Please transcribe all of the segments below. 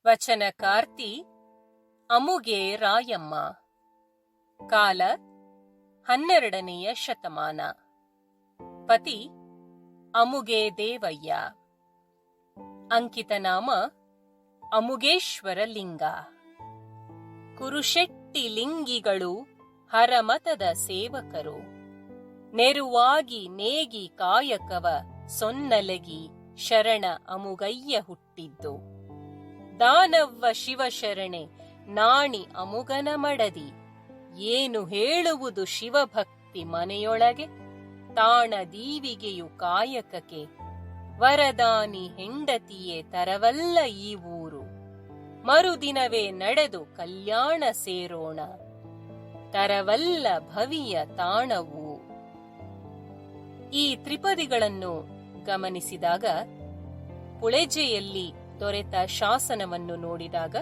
ವಚನಕಾರ್ತಿ ಅಮುಗೆ ರಾಯಮ್ಮ. ಕಾಲ 12ನೆಯ ಶತಮಾನ. ಪತಿ ಅಮುಗೆ ದೇವಯ್ಯ. ಅಂಕಿತನಾಮ ಅಮುಗೇಶ್ವರ ಲಿಂಗ. ಕುರುಶೆಟ್ಟಿ ಲಿಂಗಿಗಳು ಹರಮತದ ಸೇವಕರು. ನೆರುವಾಗಿ ನೇಗಿ ಕಾಯಕವ ಸೊನ್ನಲಗಿ ಶರಣ ಅಮುಗಯ್ಯ ಹುಟ್ಟಿದ್ದು. ದಾನವ್ವ ಶಿವಶರಣೆ ನಾಣಿ ಅಮುಗನ ಮಡದಿ. ಏನು ಹೇಳುವುದು ಶಿವಭಕ್ತಿ ಮನೆಯೊಳಗೆ. ತಾಣ ದೀವಿಗೆಯು ಕಾಯಕಕ್ಕೆ ವರದಾನಿ ಹೆಂಡತಿಯೇ ತರವಲ್ಲ ಈ ಊರು. ಮರುದಿನವೇ ನಡೆದು ಕಲ್ಯಾಣ ಸೇರೋಣ, ತರವಲ್ಲ ಭವಿಯ ತಾಣವು. ಈ ತ್ರಿಪದಿಗಳನ್ನು ಗಮನಿಸಿದಾಗ, ಪುಳೆಜೆಯಲ್ಲಿ ದೊರೆತ ಶಾಸನವನ್ನು ನೋಡಿದಾಗ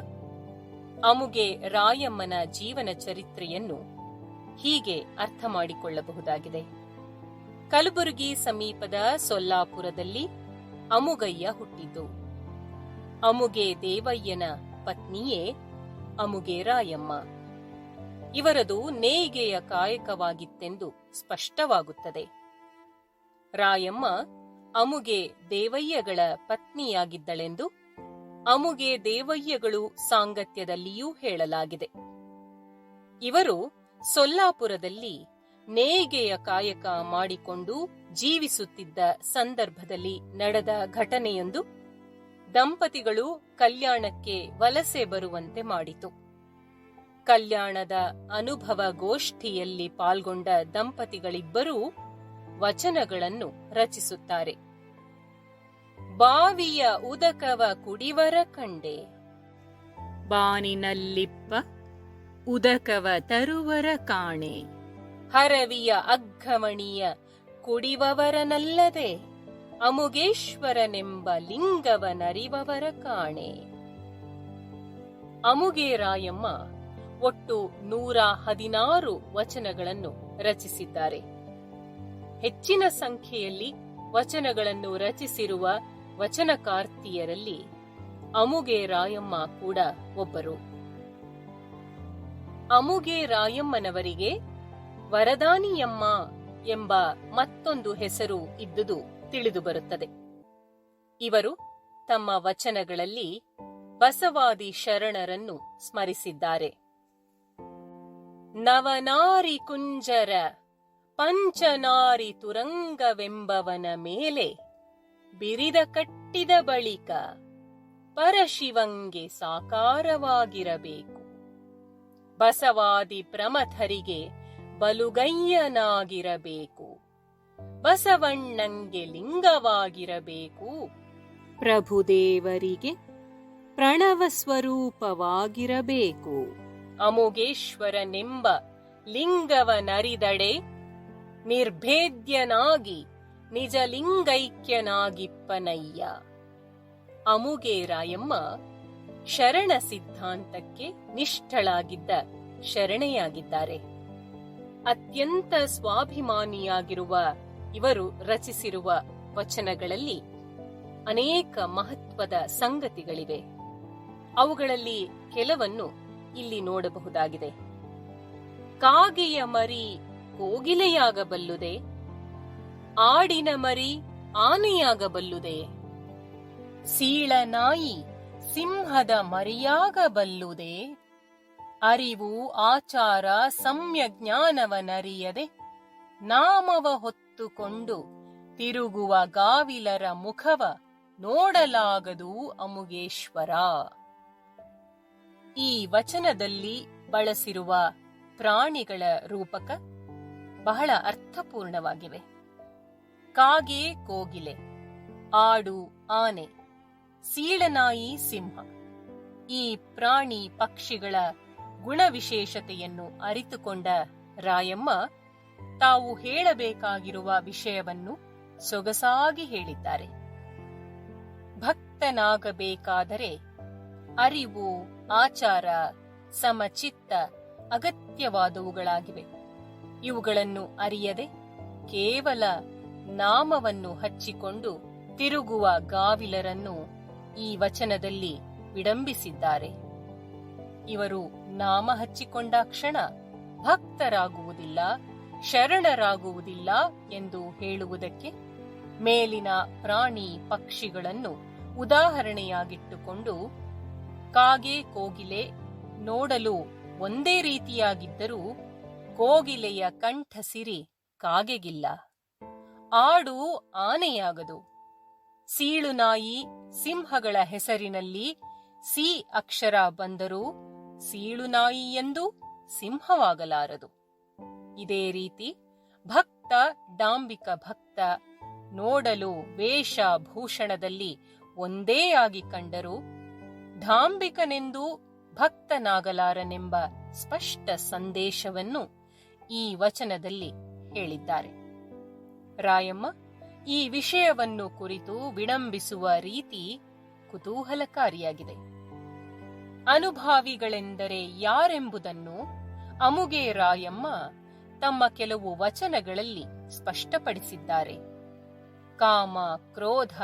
ಅಮುಗೆ ರಾಯಮ್ಮನ ಜೀವನ ಚರಿತ್ರೆಯನ್ನು ಹೀಗೆ ಅರ್ಥ ಮಾಡಿಕೊಳ್ಳಬಹುದಾಗಿದೆ. ಕಲಬುರಗಿ ಸಮೀಪದ ಸೊಲ್ಲಾಪುರದಲ್ಲಿ ಅಮುಗಯ್ಯ ಹುಟ್ಟಿದ್ದು. ಅಮುಗೆ ದೇವಯ್ಯನ ಪತ್ನಿಯೇ ಅಮುಗೆ ರಾಯಮ್ಮ. ಇವರದು ನೇಯ್ಗೆಯ ಕಾಯಕವಾಗಿತ್ತೆಂದು ಸ್ಪಷ್ಟವಾಗುತ್ತದೆ. ರಾಯಮ್ಮ ಅಮುಗೆ ದೇವಯ್ಯಗಳ ಪತ್ನಿಯಾಗಿದ್ದಳೆಂದು ಅಮುಗೆ ದೇವಯ್ಯಗಳು ಸಾಂಗತ್ಯದಲ್ಲಿಯೂ ಹೇಳಲಾಗಿದೆ. ಇವರು ಸೊಲ್ಲಾಪುರದಲ್ಲಿ ನೇಯ್ಗೆಯ ಕಾಯಕ ಮಾಡಿಕೊಂಡು ಜೀವಿಸುತ್ತಿದ್ದ ಸಂದರ್ಭದಲ್ಲಿ ನಡೆದ ಘಟನೆಯೊಂದು ದಂಪತಿಗಳು ಕಲ್ಯಾಣಕ್ಕೆ ವಲಸೆ ಬರುವಂತೆ ಮಾಡಿತು. ಕಲ್ಯಾಣದ ಅನುಭವ ಗೋಷ್ಠಿಯಲ್ಲಿ ಪಾಲ್ಗೊಂಡ ದಂಪತಿಗಳಿಬ್ಬರೂ ವಚನಗಳನ್ನು ರಚಿಸುತ್ತಾರೆ. ಬಾವಿಯ ಉದಕವ ಕುಡಿವರ ಕಂಡೆ, ಬಾನಿನಲ್ಲಿಪ್ಪ ಉದಕವ ತರುವರ ಕಾಣೆ. ಹರವಿಯ ಅಗ್ಗಮಣಿಯ ಕುಡಿವವರನಲ್ಲದೆ ಅಮುಗೇಶ್ವರನೆಂಬ ಲಿಂಗವನರಿವವರ ಕಾಣೆ. ಅಮುಗೆ ರಾಯಮ್ಮ ಒಟ್ಟು 116 ವಚನಗಳನ್ನು ರಚಿಸಿದ್ದಾರೆ. ಹೆಚ್ಚಿನ ಸಂಖ್ಯೆಯಲ್ಲಿ ವಚನಗಳನ್ನು ರಚಿಸಿರುವ ವಚನಕಾರ್ತಿಯರಲ್ಲಿ ಅಮುಗೆ ರಾಯಮ್ಮ ಕೂಡ ಒಬ್ಬರು. ಅಮುಗೆ ರಾಯಮ್ಮನವರಿಗೆ ವರದಾನಿಯಮ್ಮ ಎಂಬ ಮತ್ತೊಂದು ಹೆಸರು ಇದ್ದುದು ತಿಳಿದುಬರುತ್ತದೆ. ಇವರು ತಮ್ಮ ವಚನಗಳಲ್ಲಿ ಬಸವಾದಿ ಶರಣರನ್ನು ಸ್ಮರಿಸಿದ್ದಾರೆ. ನವನಾರಿ ಕುಂಜರ ಪಂಚನಾರಿ ತುರಂಗವೆಂಬವನ ಮೇಲೆ ಬಿರಿದ ಕಟ್ಟಿದ ಬಳಿಕ ಪರಶಿವಂಗೆ ಸಾಕಾರವಾಗಿರಬೇಕು. ಬಸವಾದಿ ಪ್ರಮಥರಿಗೆ ಬಲುಗಯ್ಯನಾಗಿರಬೇಕು. ಬಸವಣ್ಣಂಗೆ ಲಿಂಗವಾಗಿರಬೇಕು. ಪ್ರಭುದೇವರಿಗೆ ಪ್ರಣವ ಸ್ವರೂಪವಾಗಿರಬೇಕು. ಅಮುಗೇಶ್ವರನೆಂಬ ಲಿಂಗವನರಿದಡೆ ನಿರ್ಭೇದ್ಯನಾಗಿ ನಿಜಲಿಂಗೈಕ್ಯನಾಗಿಪ್ಪನಯ್ಯ. ಅಮುಗೆ ರಾಯಮ್ಮ ಶರಣ ಸಿದ್ಧಾಂತಕ್ಕೆ ನಿಷ್ಠಳಾಗಿದ್ದ ಶರಣೆಯಾಗಿದ್ದಾರೆ. ಅತ್ಯಂತ ಸ್ವಾಭಿಮಾನಿಯಾಗಿರುವ ಇವರು ರಚಿಸಿರುವ ವಚನಗಳಲ್ಲಿ ಅನೇಕ ಮಹತ್ವದ ಸಂಗತಿಗಳಿವೆ. ಅವುಗಳಲ್ಲಿ ಕೆಲವನ್ನು ಇಲ್ಲಿ ನೋಡಬಹುದಾಗಿದೆ. ಕಾಗೆಯ ಮರಿ ಕೋಗಿಲೆಯಾಗಬಲ್ಲುದೆ, ಆಡಿನ ಮರಿ ಆನೆಯಾಗಬಲ್ಲುದೆ, ಸೀಳನಾಯಿ ಸಿಂಹದ ಮರಿಯಾಗಬಲ್ಲುದೆ. ಅರಿವು ಆಚಾರ ಸಮ್ಯಜ್ಞಾನವನರಿಯದೆ ನಾಮವ ಹೊತ್ತುಕೊಂಡು ತಿರುಗುವ ಗಾವಿಲರ ಮುಖವ ನೋಡಲಾಗದು ಅಮುಗೇಶ್ವರ. ಈ ವಚನದಲ್ಲಿ ಬಳಸಿರುವ ಪ್ರಾಣಿಗಳ ರೂಪಕ ಬಹಳ ಅರ್ಥಪೂರ್ಣವಾಗಿವೆ. ಕಾಗೆ ಕೋಗಿಲೆ, ಆಡು ಆನೆ, ಸೀಳನಾಯಿ ಸಿಂಹ. ಈ ಪ್ರಾಣಿ ಪಕ್ಷಿಗಳ ಗುಣವಿಶೇಷತೆಯನ್ನು ಅರಿತುಕೊಂಡ ರಾಯಮ್ಮ ತಾವು ಹೇಳಬೇಕಾಗಿರುವ ವಿಷಯವನ್ನು ಸೊಗಸಾಗಿ ಹೇಳಿದ್ದಾರೆ. ಭಕ್ತನಾಗಬೇಕಾದರೆ ಅರಿವು, ಆಚಾರ, ಸಮಚಿತ್ತ ಅಗತ್ಯವಾದವುಗಳಾಗಿವೆ. ಇವುಗಳನ್ನು ಅರಿಯದೆ ಕೇವಲ ನಾಮವನ್ನು ಹಚ್ಚಿಕೊಂಡು ತಿರುಗುವ ಗಾವಿಲರನ್ನು ಈ ವಚನದಲ್ಲಿ ವಿಡಂಬಿಸಿದ್ದಾರೆ. ಇವರು ನಾಮ ಹಚ್ಚಿಕೊಂಡಾಕ್ಷಣ ಭಕ್ತರಾಗುವುದಿಲ್ಲ, ಶರಣರಾಗುವುದಿಲ್ಲ ಎಂದು ಹೇಳುವುದಕ್ಕೆ ಮೇಲಿನ ಪ್ರಾಣಿ ಪಕ್ಷಿಗಳನ್ನು ಉದಾಹರಣೆಯಾಗಿಟ್ಟುಕೊಂಡು ಕಾಗೆ, ಕೋಗಿಲೆ ನೋಡಲು ಒಂದೇ ರೀತಿಯಾಗಿದ್ದರೂ ಕೋಗಿಲೆಯ ಕಂಠಸಿರಿ ಕಾಗೆಗಿಲ್ಲ, ಆಡು ಆನೆಯಾಗದು, ಸೀಳುನಾಯಿ ಸಿಂಹಗಳ ಹೆಸರಿನಲ್ಲಿ ಸಿ ಅಕ್ಷರ ಬಂದರೂ ಸೀಳುನಾಯಿ ಎಂದು ಸಿಂಹವಾಗಲಾರದು. ಇದೇ ರೀತಿ ಭಕ್ತ, ಡಾಂಬಿಕ ಭಕ್ತ ನೋಡಲು ವೇಷಭೂಷಣದಲ್ಲಿ ಒಂದೇ ಆಗಿ ಕಂಡರೂ ಢಾಂಬಿಕನೆಂದು ಭಕ್ತನಾಗಲಾರನೆಂಬ ಸ್ಪಷ್ಟ ಸಂದೇಶವನ್ನು ಈ ವಚನದಲ್ಲಿ ಹೇಳಿದ್ದಾರೆ. ರಾಯಮ್ಮ ಈ ವಿಷಯವನ್ನು ಕುರಿತು ವಿಡಂಬಿಸುವ ರೀತಿ ಕುತೂಹಲಕಾರಿಯಾಗಿದೆ. ಅನುಭಾವಿಗಳೆಂದರೆ ಯಾರೆಂಬುದನ್ನು ಅಮುಗೆ ರಾಯಮ್ಮ ತಮ್ಮ ಕೆಲವು ವಚನಗಳಲ್ಲಿ ಸ್ಪಷ್ಟಪಡಿಸಿದ್ದಾರೆ. ಕಾಮ, ಕ್ರೋಧ,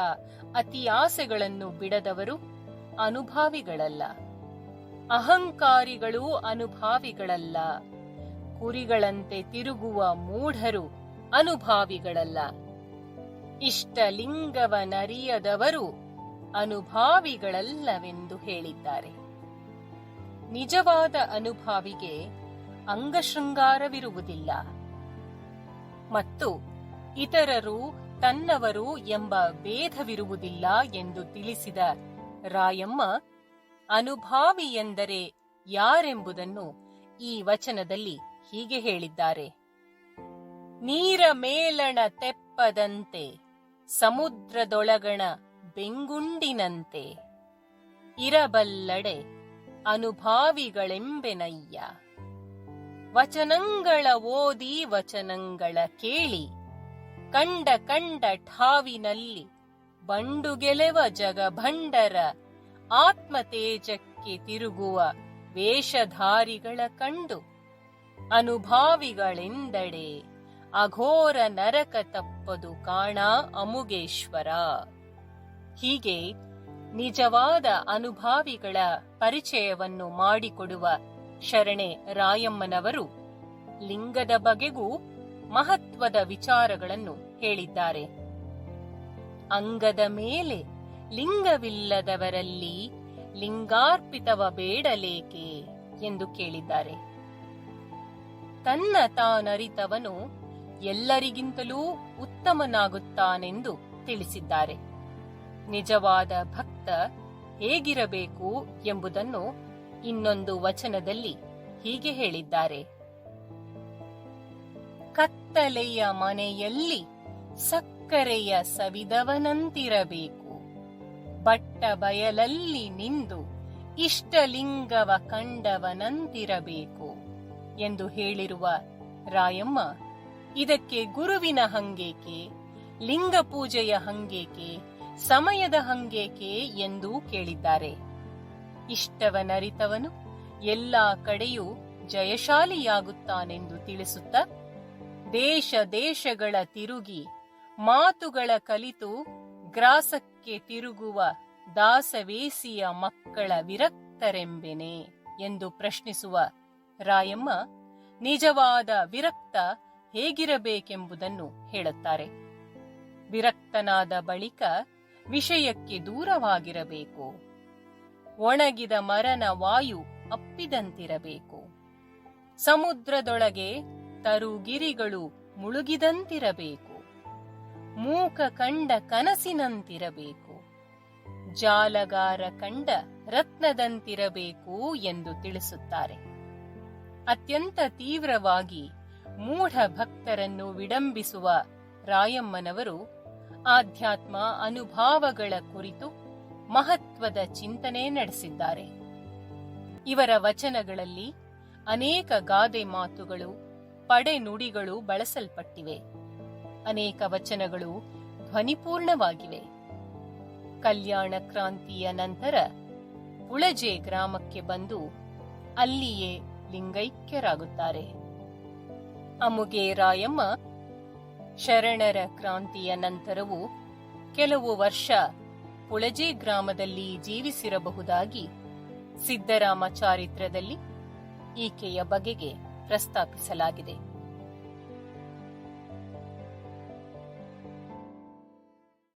ಅತಿಯಾಸೆಗಳನ್ನು ಬಿಡದವರು ಅನುಭಾವಿಗಳಲ್ಲ. ಅಹಂಕಾರಿಗಳು ಅನುಭಾವಿಗಳಲ್ಲ. ಕುರಿಗಳಂತೆ ತಿರುಗುವ ಮೂಢರು ಅನುಭಾವಿಗಳಲ್ಲ. ಇಷ್ಟಲಿಂಗವನರಿಯದವರು ಅನುಭಾವಿಗಳಲ್ಲವೆಂದು ಹೇಳಿದ್ದಾರೆ. ನಿಜವಾದ ಅನುಭಾವಿಗೆ ಅಂಗಶೃಂಗಾರವಿರುವುದಿಲ್ಲ ಮತ್ತು ಇತರರು ತನ್ನವರು ಎಂಬ ಭೇದವಿರುವುದಿಲ್ಲ ಎಂದು ತಿಳಿಸಿದ ರಾಯಮ್ಮ ಅನುಭಾವಿ ಎಂದರೆ ಯಾರೆಂಬುದನ್ನು ಈ ವಚನದಲ್ಲಿ ಹೀಗೆ ಹೇಳಿದ್ದಾರೆ. ನೀರ ಮೇಲಣ ತೆಪ್ಪದಂತೆ, ಸಮುದ್ರದೊಳಗಣ ಬೆಂಗುಂಡಿನಂತೆ, ಇರಬಲ್ಲಡೆ ಅನುಭಾವಿಗಳೆಂಬೆನಯ್ಯ. ವಚನಂಗಳ ಓದಿ ವಚನಂಗಳ ಕೇಳಿ, ಕಂಡ ಕಂಡ ಠಾವಿನಲ್ಲಿ ಬಂಡುಗೆಲೆವ ಜಗಭಂಡರ ಆತ್ಮತೇಜಕ್ಕೆ ತಿರುಗುವ ವೇಷಧಾರಿಗಳ ಕಂಡು ಅನುಭಾವಿಗಳೆಂದಡೆ ಅಘೋರ ನರಕ ತಪ್ಪದು ಕಾಣ ಅಮುಗೇಶ್ವರ. ಹೀಗೆ ನಿಜವಾದ ಅನುಭಾವಿಗಳ ಪರಿಚಯವನ್ನು ಮಾಡಿಕೊಡುವ ಶರಣೆ ರಾಯಮ್ಮನವರು ಲಿಂಗದ ಬಗೆಗೂ ಮಹತ್ವದ ವಿಚಾರಗಳನ್ನು ಹೇಳಿದ್ದಾರೆ. ಅಂಗದ ಮೇಲೆ ಲಿಂಗವಿಲ್ಲದವರಲ್ಲಿ ಲಿಂಗಾರ್ಪಿತವ ಬೇಡಲೇಕೆ ಎಂದು ಕೇಳಿದ್ದಾರೆ. ತನ್ನ ತಾನರಿತವನು ಎಲ್ಲರಿಗಿಂತಲೂ ಉತ್ತಮನಾಗುತ್ತಾನೆಂದು ತಿಳಿಸಿದ್ದಾರೆ. ನಿಜವಾದ ಭಕ್ತ ಹೇಗಿರಬೇಕು ಎಂಬುದನ್ನು ಇನ್ನೊಂದು ವಚನದಲ್ಲಿ ಹೀಗೆ ಹೇಳಿದ್ದಾರೆ. ಕತ್ತಲೆಯ ಮನೆಯಲ್ಲಿ ಸಕ್ಕರೆಯ ಸವಿದವನಂತಿರಬೇಕು, ಬಟ್ಟ ಬಯಲಲ್ಲಿ ನಿಂದು ಇಷ್ಟಲಿಂಗವ ಕಂಡವನಂತಿರಬೇಕು ಎಂದು ಹೇಳಿರುವ ರಾಯಮ್ಮ ಇದಕ್ಕೆ ಗುರುವಿನ ಹಂಗೇಕೆ, ಲಿಂಗ ಪೂಜೆಯ ಹಂಗೇಕೆ, ಸಮಯದ ಹಂಗೇಕೆ ಎಂದೂ ಕೇಳಿದ್ದಾರೆ. ಇಷ್ಟವನರಿತವನು ಎಲ್ಲಾ ಕಡೆಯೂ ಜಯಶಾಲಿಯಾಗುತ್ತಾನೆಂದು ತಿಳಿಸುತ್ತ ದೇಶ ದೇಶಗಳ ತಿರುಗಿ ಮಾತುಗಳ ಕಲಿತು ಗ್ರಾಸಕ್ಕೆ ತಿರುಗುವ ದಾಸವೇಸಿಯ ಮಕ್ಕಳ ವಿರಕ್ತರೆಂಬೆನೆ ಎಂದು ಪ್ರಶ್ನಿಸುವ ರಾಯಮ್ಮ ನಿಜವಾದ ವಿರಕ್ತ ಹೇಗಿರಬೇಕೆಂಬುದನ್ನು ಹೇಳುತ್ತಾರೆ. ವಿರಕ್ತನಾದ ಬಳಿಕ ವಿಷಯಕ್ಕೆ ದೂರವಾಗಿರಬೇಕು. ಒಣಗಿದ ಮರನ ವಾಯು ಅಪ್ಪಿದಂತಿರಬೇಕು. ಸಮುದ್ರದೊಳಗೆ ತರುಗಿರಿಗಳು ಮುಳುಗಿದಂತಿರಬೇಕು. ಮೂಕ ಕಂಡ ಕನಸಿನಂತಿರಬೇಕು. ಜಾಲಗಾರ ಕಂಡ ರತ್ನದಂತಿರಬೇಕು ಎಂದು ತಿಳಿಸುತ್ತಾರೆ. ಅತ್ಯಂತ ತೀವ್ರವಾಗಿ ಮೂಢ ಭಕ್ತರನ್ನು ವಿಡಂಬಿಸುವ ರಾಯಮ್ಮನವರು ಆಧ್ಯಾತ್ಮ ಅನುಭಾವಗಳ ಕುರಿತು ಮಹತ್ವದ ಚಿಂತನೆ ನಡೆಸಿದ್ದಾರೆ. ಇವರ ವಚನಗಳಲ್ಲಿ ಅನೇಕ ಗಾದೆ ಮಾತುಗಳು, ಪಡೆ ನುಡಿಗಳು ಬಳಸಲ್ಪಟ್ಟಿವೆ. ಅನೇಕ ವಚನಗಳು ಧ್ವನಿಪೂರ್ಣವಾಗಿವೆ. ಕಲ್ಯಾಣ ಕ್ರಾಂತಿಯ ನಂತರ ಪುಳಜೆ ಗ್ರಾಮಕ್ಕೆ ಬಂದು ಅಲ್ಲಿಯೇ ಲಿಂಗೈಕ್ಯರಾಗುತ್ತಾರೆ. ಅಮುಗೆ ರಾಯಮ್ಮ ಶರಣರ ಕ್ರಾಂತಿಯ ನಂತರವೂ ಕೆಲವು ವರ್ಷ ಪುಳಜೆ ಗ್ರಾಮದಲ್ಲಿ ಜೀವಿಸಿರಬಹುದಾಗಿ ಸಿದ್ದರಾಮ ಚಾರಿತ್ರದಲ್ಲಿ ಈಕೆಯ ಬಗೆಗೆ ಪ್ರಸ್ತಾಪಿಸಲಾಗಿದೆ.